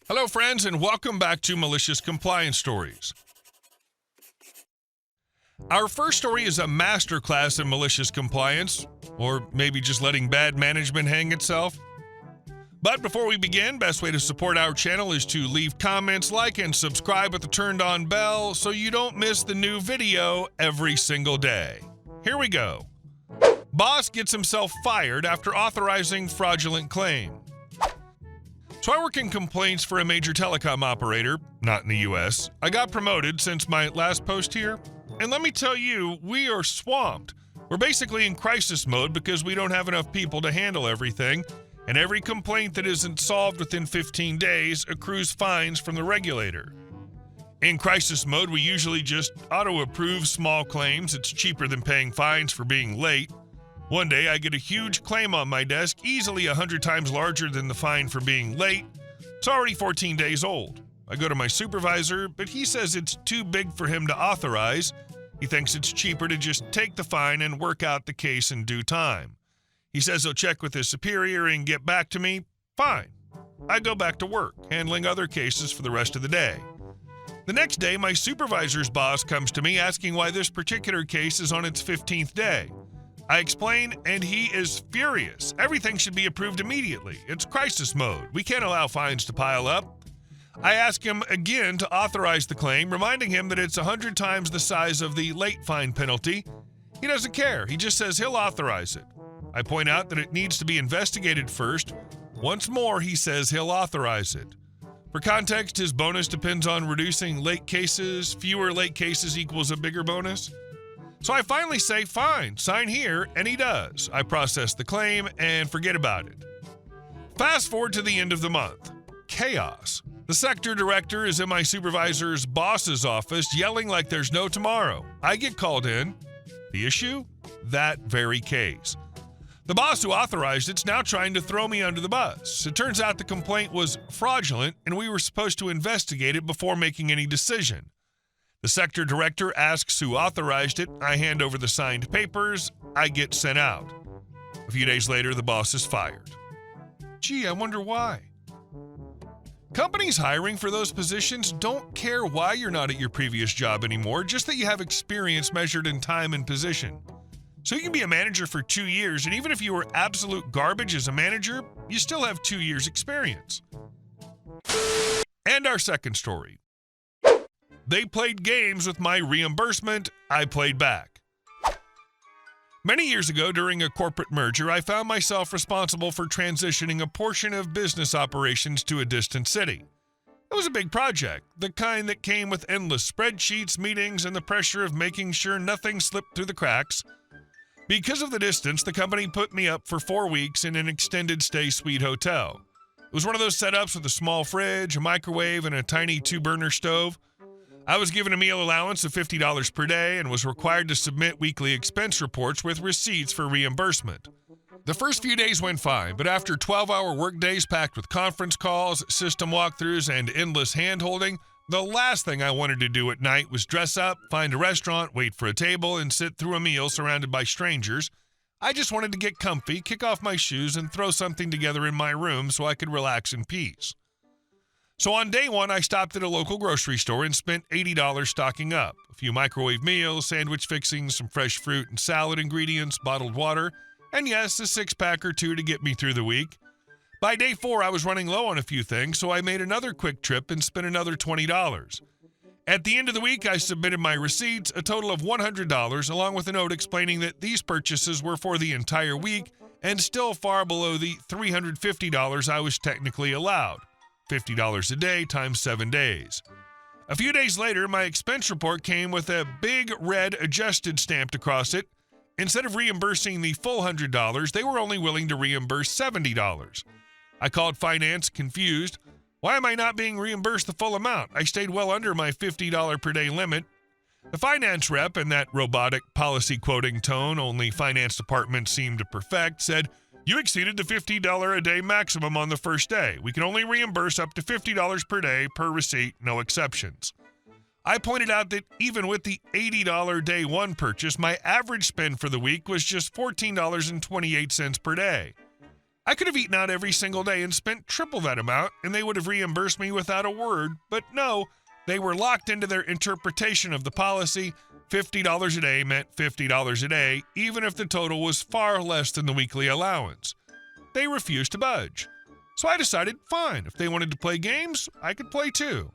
Hello, friends, and welcome back to Malicious Compliance Stories. Our first story is a masterclass in malicious compliance, or maybe just letting bad management hang itself. But before we begin, best way to support our channel is to leave comments, like, and subscribe with the turned-on bell so you don't miss the new video every single day. Here we go. Boss gets himself fired after authorizing fraudulent claim. So I work in complaints for a major telecom operator, not in the US. I got promoted since my last post here, and let me tell you, we are swamped. We're basically in crisis mode because we don't have enough people to handle everything, and every complaint that isn't solved within 15 days accrues fines from the regulator. In crisis mode, we usually just auto-approve small claims. It's cheaper than paying fines for being late. One day, I get a huge claim on my desk, easily 100 times larger than the fine for being late. It's already 14 days old. I go to my supervisor, but he says it's too big for him to authorize. He thinks it's cheaper to just take the fine and work out the case in due time. He says he'll check with his superior and get back to me. Fine. I go back to work, handling other cases for the rest of the day. The next day, my supervisor's boss comes to me asking why this particular case is on its 15th day. I explain, and he is furious. Everything should be approved immediately. It's crisis mode. We can't allow fines to pile up. I ask him again to authorize the claim, reminding him that it's 100 times the size of the late fine penalty. He doesn't care. He just says he'll authorize it. I point out that it needs to be investigated first. Once more, he says he'll authorize it. For context, his bonus depends on reducing late cases. Fewer late cases equals a bigger bonus. So I finally say, fine, sign here, and he does. I process the claim and forget about it. Fast forward to the end of the month. Chaos. The sector director is in my supervisor's boss's office yelling like there's no tomorrow. I get called in. The issue? That very case. The boss who authorized it's now trying to throw me under the bus. It turns out the complaint was fraudulent, and we were supposed to investigate it before making any decision. The sector director asks who authorized it. I hand over the signed papers. I get sent out. A few days later, the boss is fired. Gee, I wonder why. Companies hiring for those positions don't care why you're not at your previous job anymore, just that you have experience measured in time and position. So you can be a manager for 2 years, and even if you were absolute garbage as a manager, you still have 2 years experience. And our second story. They played games with my reimbursement. I played back. Many years ago, during a corporate merger, I found myself responsible for transitioning a portion of business operations to a distant city. It was a big project, the kind that came with endless spreadsheets, meetings, and the pressure of making sure nothing slipped through the cracks. Because of the distance, the company put me up for 4 weeks in an extended stay suite hotel. It was one of those setups with a small fridge, a microwave, and a tiny 2-burner stove. I was given a meal allowance of $50 per day and was required to submit weekly expense reports with receipts for reimbursement. The first few days went fine, but after 12-hour workdays packed with conference calls, system walkthroughs, and endless hand-holding, the last thing I wanted to do at night was dress up, find a restaurant, wait for a table, and sit through a meal surrounded by strangers. I just wanted to get comfy, kick off my shoes, and throw something together in my room so I could relax in peace. So on day one, I stopped at a local grocery store and spent $80 stocking up. A few microwave meals, sandwich fixings, some fresh fruit and salad ingredients, bottled water, and yes, a 6-pack or 2 to get me through the week. By day 4, I was running low on a few things, so I made another quick trip and spent another $20. At the end of the week, I submitted my receipts, a total of $100, along with a note explaining that these purchases were for the entire week and still far below the $350 I was technically allowed. $50 a day times 7 days. A few days later, my expense report came with a big red adjusted stamped across it. Instead of reimbursing the full $100, they were only willing to reimburse $70. I called finance, confused. Why am I not being reimbursed the full amount? I stayed well under my $50 per day limit. The finance rep, in that robotic policy quoting tone only finance departments seem to perfect, said, "You exceeded the $50 a day maximum on the first day. We can only reimburse up to $50 per day per receipt, no exceptions." I pointed out that even with the $80 day one purchase, my average spend for the week was just $14.28 per day. I could have eaten out every single day and spent triple that amount, and they would have reimbursed me without a word, but no, they were locked into their interpretation of the policy. $50 a day meant $50 a day, even if the total was far less than the weekly allowance. They refused to budge. So I decided, fine, if they wanted to play games, I could play too.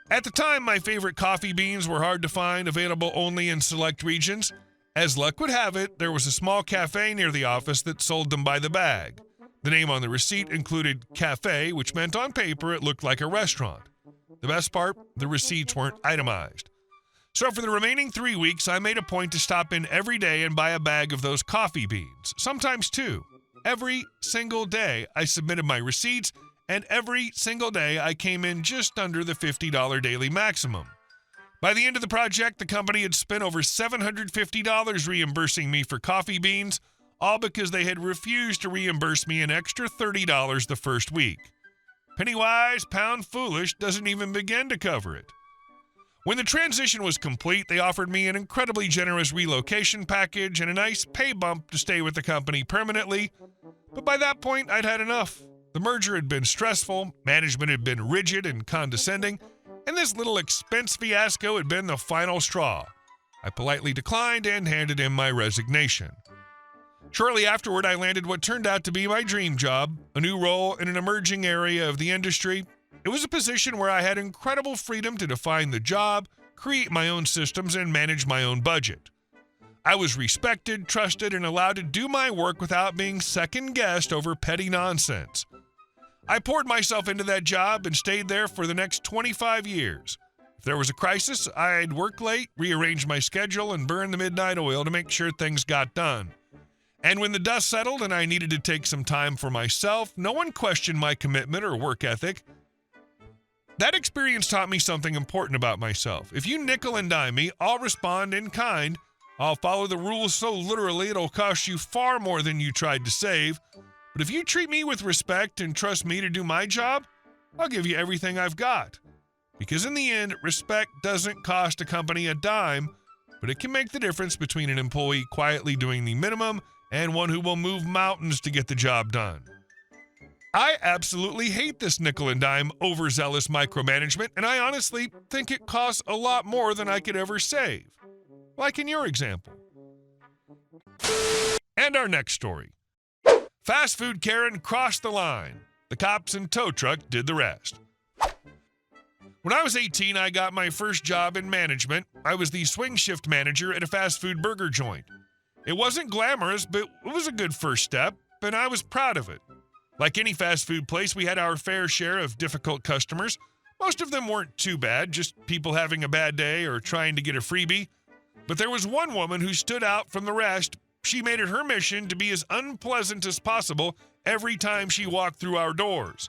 At the time, my favorite coffee beans were hard to find, available only in select regions. As luck would have it, there was a small cafe near the office that sold them by the bag. The name on the receipt included cafe, which meant on paper it looked like a restaurant. The best part, the receipts weren't itemized. So for the remaining 3 weeks, I made a point to stop in every day and buy a bag of those coffee beans, sometimes two. Every single day, I submitted my receipts, and every single day, I came in just under the $50 daily maximum. By the end of the project, the company had spent over $750 reimbursing me for coffee beans, all because they had refused to reimburse me an extra $30 the first week. Penny wise, pound foolish doesn't even begin to cover it. When the transition was complete, they offered me an incredibly generous relocation package and a nice pay bump to stay with the company permanently. But by that point, I'd had enough. The merger had been stressful, management had been rigid and condescending, and this little expense fiasco had been the final straw. I politely declined and handed in my resignation. Shortly afterward, I landed what turned out to be my dream job, a new role in an emerging area of the industry. It was a position where I had incredible freedom to define the job, create my own systems, and manage my own budget. I was respected, trusted, and allowed to do my work without being second-guessed over petty nonsense. I poured myself into that job and stayed there for the next 25 years. If there was a crisis, I'd work late, rearrange my schedule, and burn the midnight oil to make sure things got done. And when the dust settled and I needed to take some time for myself, no one questioned my commitment or work ethic. That experience taught me something important about myself. If you nickel and dime me, I'll respond in kind. I'll follow the rules so literally it'll cost you far more than you tried to save. But if you treat me with respect and trust me to do my job, I'll give you everything I've got. Because in the end, respect doesn't cost a company a dime, but it can make the difference between an employee quietly doing the minimum and one who will move mountains to get the job done. I absolutely hate this nickel and dime overzealous micromanagement, and I honestly think it costs a lot more than I could ever save. Like in your example. And our next story. Fast food Karen crossed the line. The cops and tow truck did the rest. When I was 18, I got my first job in management. I was the swing shift manager at a fast food burger joint. It wasn't glamorous, but it was a good first step, and I was proud of it. Like any fast food place, we had our fair share of difficult customers. Most of them weren't too bad, just people having a bad day or trying to get a freebie. But there was one woman who stood out from the rest. She made it her mission to be as unpleasant as possible every time she walked through our doors.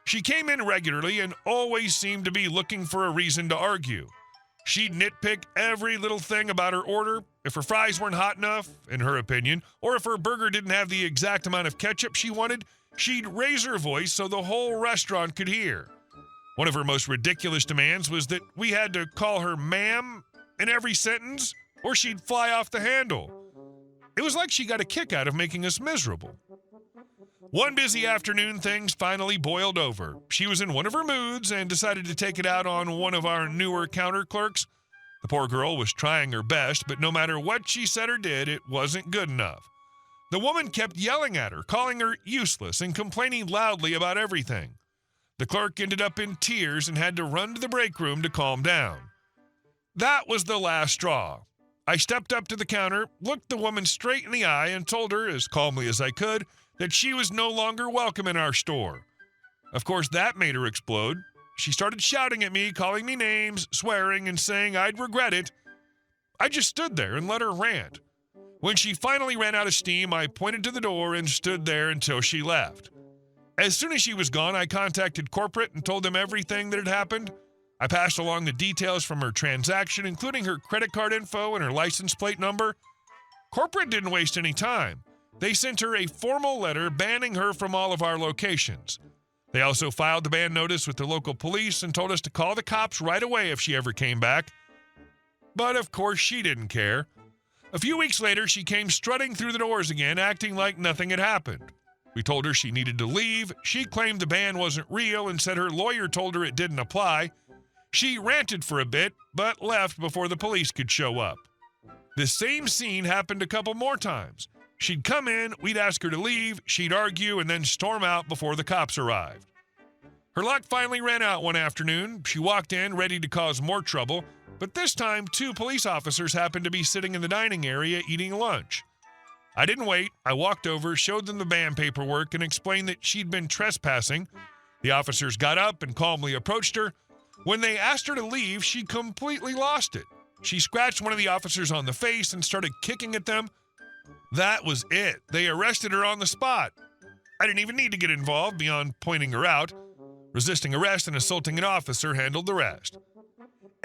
She came in regularly and always seemed to be looking for a reason to argue. She'd nitpick every little thing about her order, if her fries weren't hot enough, in her opinion, or if her burger didn't have the exact amount of ketchup she wanted, she'd raise her voice so the whole restaurant could hear. One of her most ridiculous demands was that we had to call her ma'am in every sentence, or she'd fly off the handle. It was like she got a kick out of making us miserable. One busy afternoon, things finally boiled over. She was in one of her moods and decided to take it out on one of our newer counter clerks. The poor girl was trying her best, but no matter what she said or did, it wasn't good enough. The woman kept yelling at her, calling her useless, and complaining loudly about everything. The clerk ended up in tears and had to run to the break room to calm down. That was the last straw. I stepped up to the counter, looked the woman straight in the eye, and told her, as calmly as I could, that she was no longer welcome in our store. Of course, that made her explode. She started shouting at me, calling me names, swearing, and saying I'd regret it. I just stood there and let her rant. When she finally ran out of steam, I pointed to the door and stood there until she left. As soon as she was gone, I contacted corporate and told them everything that had happened. I passed along the details from her transaction, including her credit card info and her license plate number. Corporate didn't waste any time. They sent her a formal letter banning her from all of our locations. They also filed the ban notice with the local police and told us to call the cops right away if she ever came back. But of course she didn't care. A few weeks later, she came strutting through the doors again, acting like nothing had happened. We told her she needed to leave. She claimed the ban wasn't real and said her lawyer told her it didn't apply. She ranted for a bit, but left before the police could show up. The same scene happened a couple more times. She'd come in, we'd ask her to leave, she'd argue, and then storm out before the cops arrived. Her luck finally ran out one afternoon. She walked in ready to cause more trouble, but this time 2 police officers happened to be sitting in the dining area eating lunch. I didn't wait. I walked over, showed them the ban paperwork, and explained that she'd been trespassing. The officers got up and calmly approached her. When they asked her to leave, she completely lost it. She scratched one of the officers on the face and started kicking at them. That was it. They arrested her on the spot. I didn't even need to get involved beyond pointing her out. Resisting arrest and assaulting an officer handled the rest.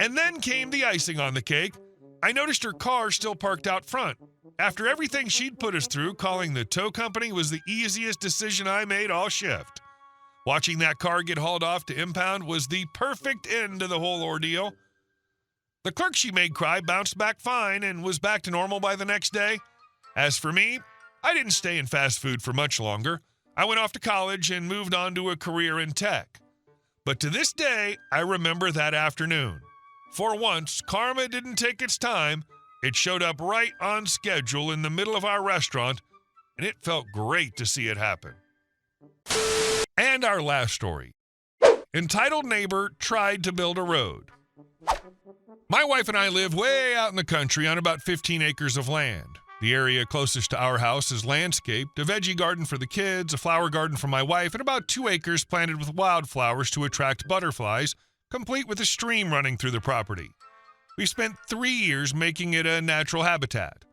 And then came the icing on the cake. I noticed her car still parked out front. After everything she'd put us through, calling the tow company was the easiest decision I made all shift. Watching that car get hauled off to impound was the perfect end to the whole ordeal. The clerk she made cry bounced back fine and was back to normal by the next day. As for me, I didn't stay in fast food for much longer. I went off to college and moved on to a career in tech. But to this day, I remember that afternoon. For once, karma didn't take its time. It showed up right on schedule in the middle of our restaurant, and it felt great to see it happen. And our last story. Entitled neighbor tried to build a road. My wife and I live way out in the country on about 15 acres of land. The area closest to our house is landscaped, a veggie garden for the kids, a flower garden for my wife, and about 2 acres planted with wildflowers to attract butterflies, complete with a stream running through the property. We spent 3 years making it a natural habitat.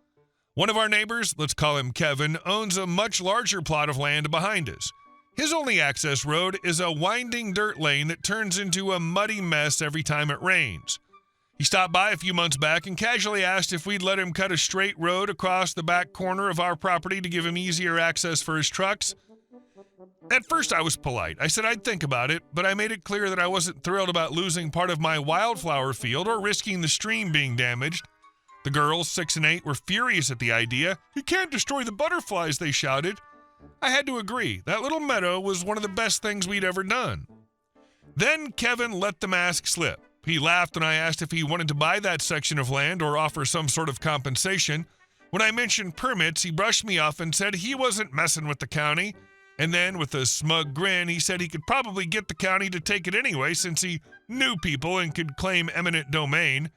One of our neighbors, let's call him Kevin, owns a much larger plot of land behind us. His only access road is a winding dirt lane that turns into a muddy mess every time it rains. He stopped by a few months back and casually asked if we'd let him cut a straight road across the back corner of our property to give him easier access for his trucks. At first I was polite. I said I'd think about it, but I made it clear that I wasn't thrilled about losing part of my wildflower field or risking the stream being damaged. The girls, 6 and 8, were furious at the idea. "You can't destroy the butterflies," they shouted. I had to agree. That little meadow was one of the best things we'd ever done. Then Kevin let the mask slip. He laughed when I asked if he wanted to buy that section of land or offer some sort of compensation. When I mentioned permits, he brushed me off and said he wasn't messing with the county. And then, with a smug grin, he said he could probably get the county to take it anyway since he knew people and could claim eminent domain.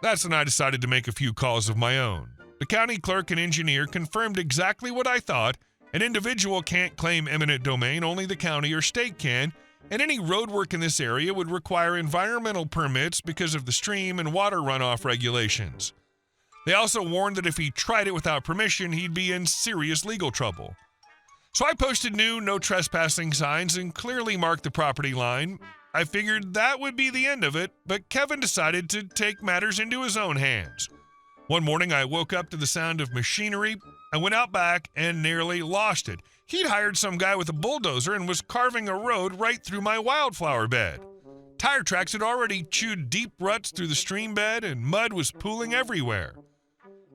That's when I decided to make a few calls of my own. The county clerk and engineer confirmed exactly what I thought. An individual can't claim eminent domain, only the county or state can, and any road work in this area would require environmental permits because of the stream and water runoff regulations. They also warned that if he tried it without permission, he'd be in serious legal trouble. So I posted new no trespassing signs and clearly marked the property line. I figured that would be the end of it, but Kevin decided to take matters into his own hands. One morning I woke up to the sound of machinery. I went out back and nearly lost it. He'd hired some guy with a bulldozer and was carving a road right through my wildflower bed. Tire tracks had already chewed deep ruts through the stream bed and mud was pooling everywhere.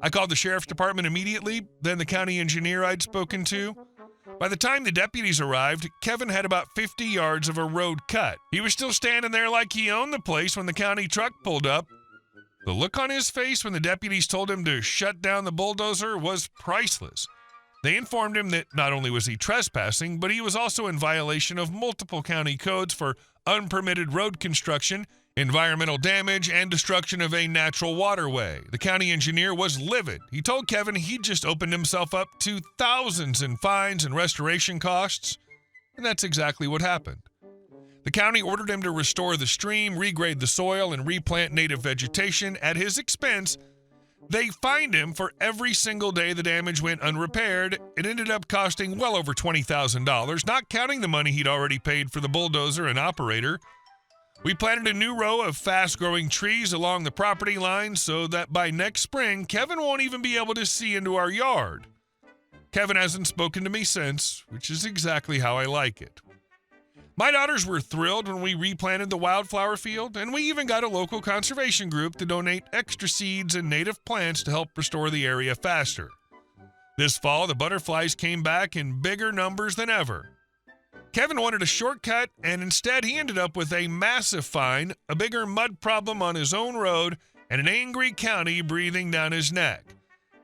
I called the sheriff's department immediately, then the county engineer I'd spoken to. By the time the deputies arrived, Kevin had about 50 yards of a road cut. He was still standing there like he owned the place when the county truck pulled up. The look on his face when the deputies told him to shut down the bulldozer was priceless. They informed him that not only was he trespassing, but he was also in violation of multiple county codes for unpermitted road construction, environmental damage, and destruction of a natural waterway. The county engineer was livid. He told Kevin he'd just opened himself up to thousands in fines and restoration costs, and that's exactly what happened. The county ordered him to restore the stream, regrade the soil, and replant native vegetation at his expense. They fined him for every single day the damage went unrepaired. It ended up costing well over $20,000, not counting the money he'd already paid for the bulldozer and operator. We planted a new row of fast-growing trees along the property line so that by next spring, Kevin won't even be able to see into our yard. Kevin hasn't spoken to me since, which is exactly how I like it. My daughters were thrilled when we replanted the wildflower field, and we even got a local conservation group to donate extra seeds and native plants to help restore the area faster. This fall, the butterflies came back in bigger numbers than ever. Kevin wanted a shortcut, and instead he ended up with a massive fine, a bigger mud problem on his own road, and an angry county breathing down his neck.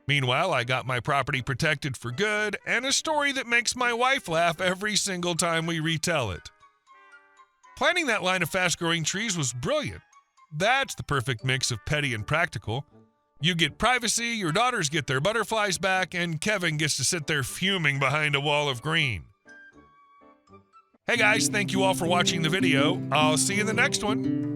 Meanwhile, I got my property protected for good, and a story that makes my wife laugh every single time we retell it. Planting that line of fast-growing trees was brilliant. That's the perfect mix of petty and practical. You get privacy, your daughters get their butterflies back, and Kevin gets to sit there fuming behind a wall of green. Hey guys, thank you all for watching the video. I'll see you in the next one.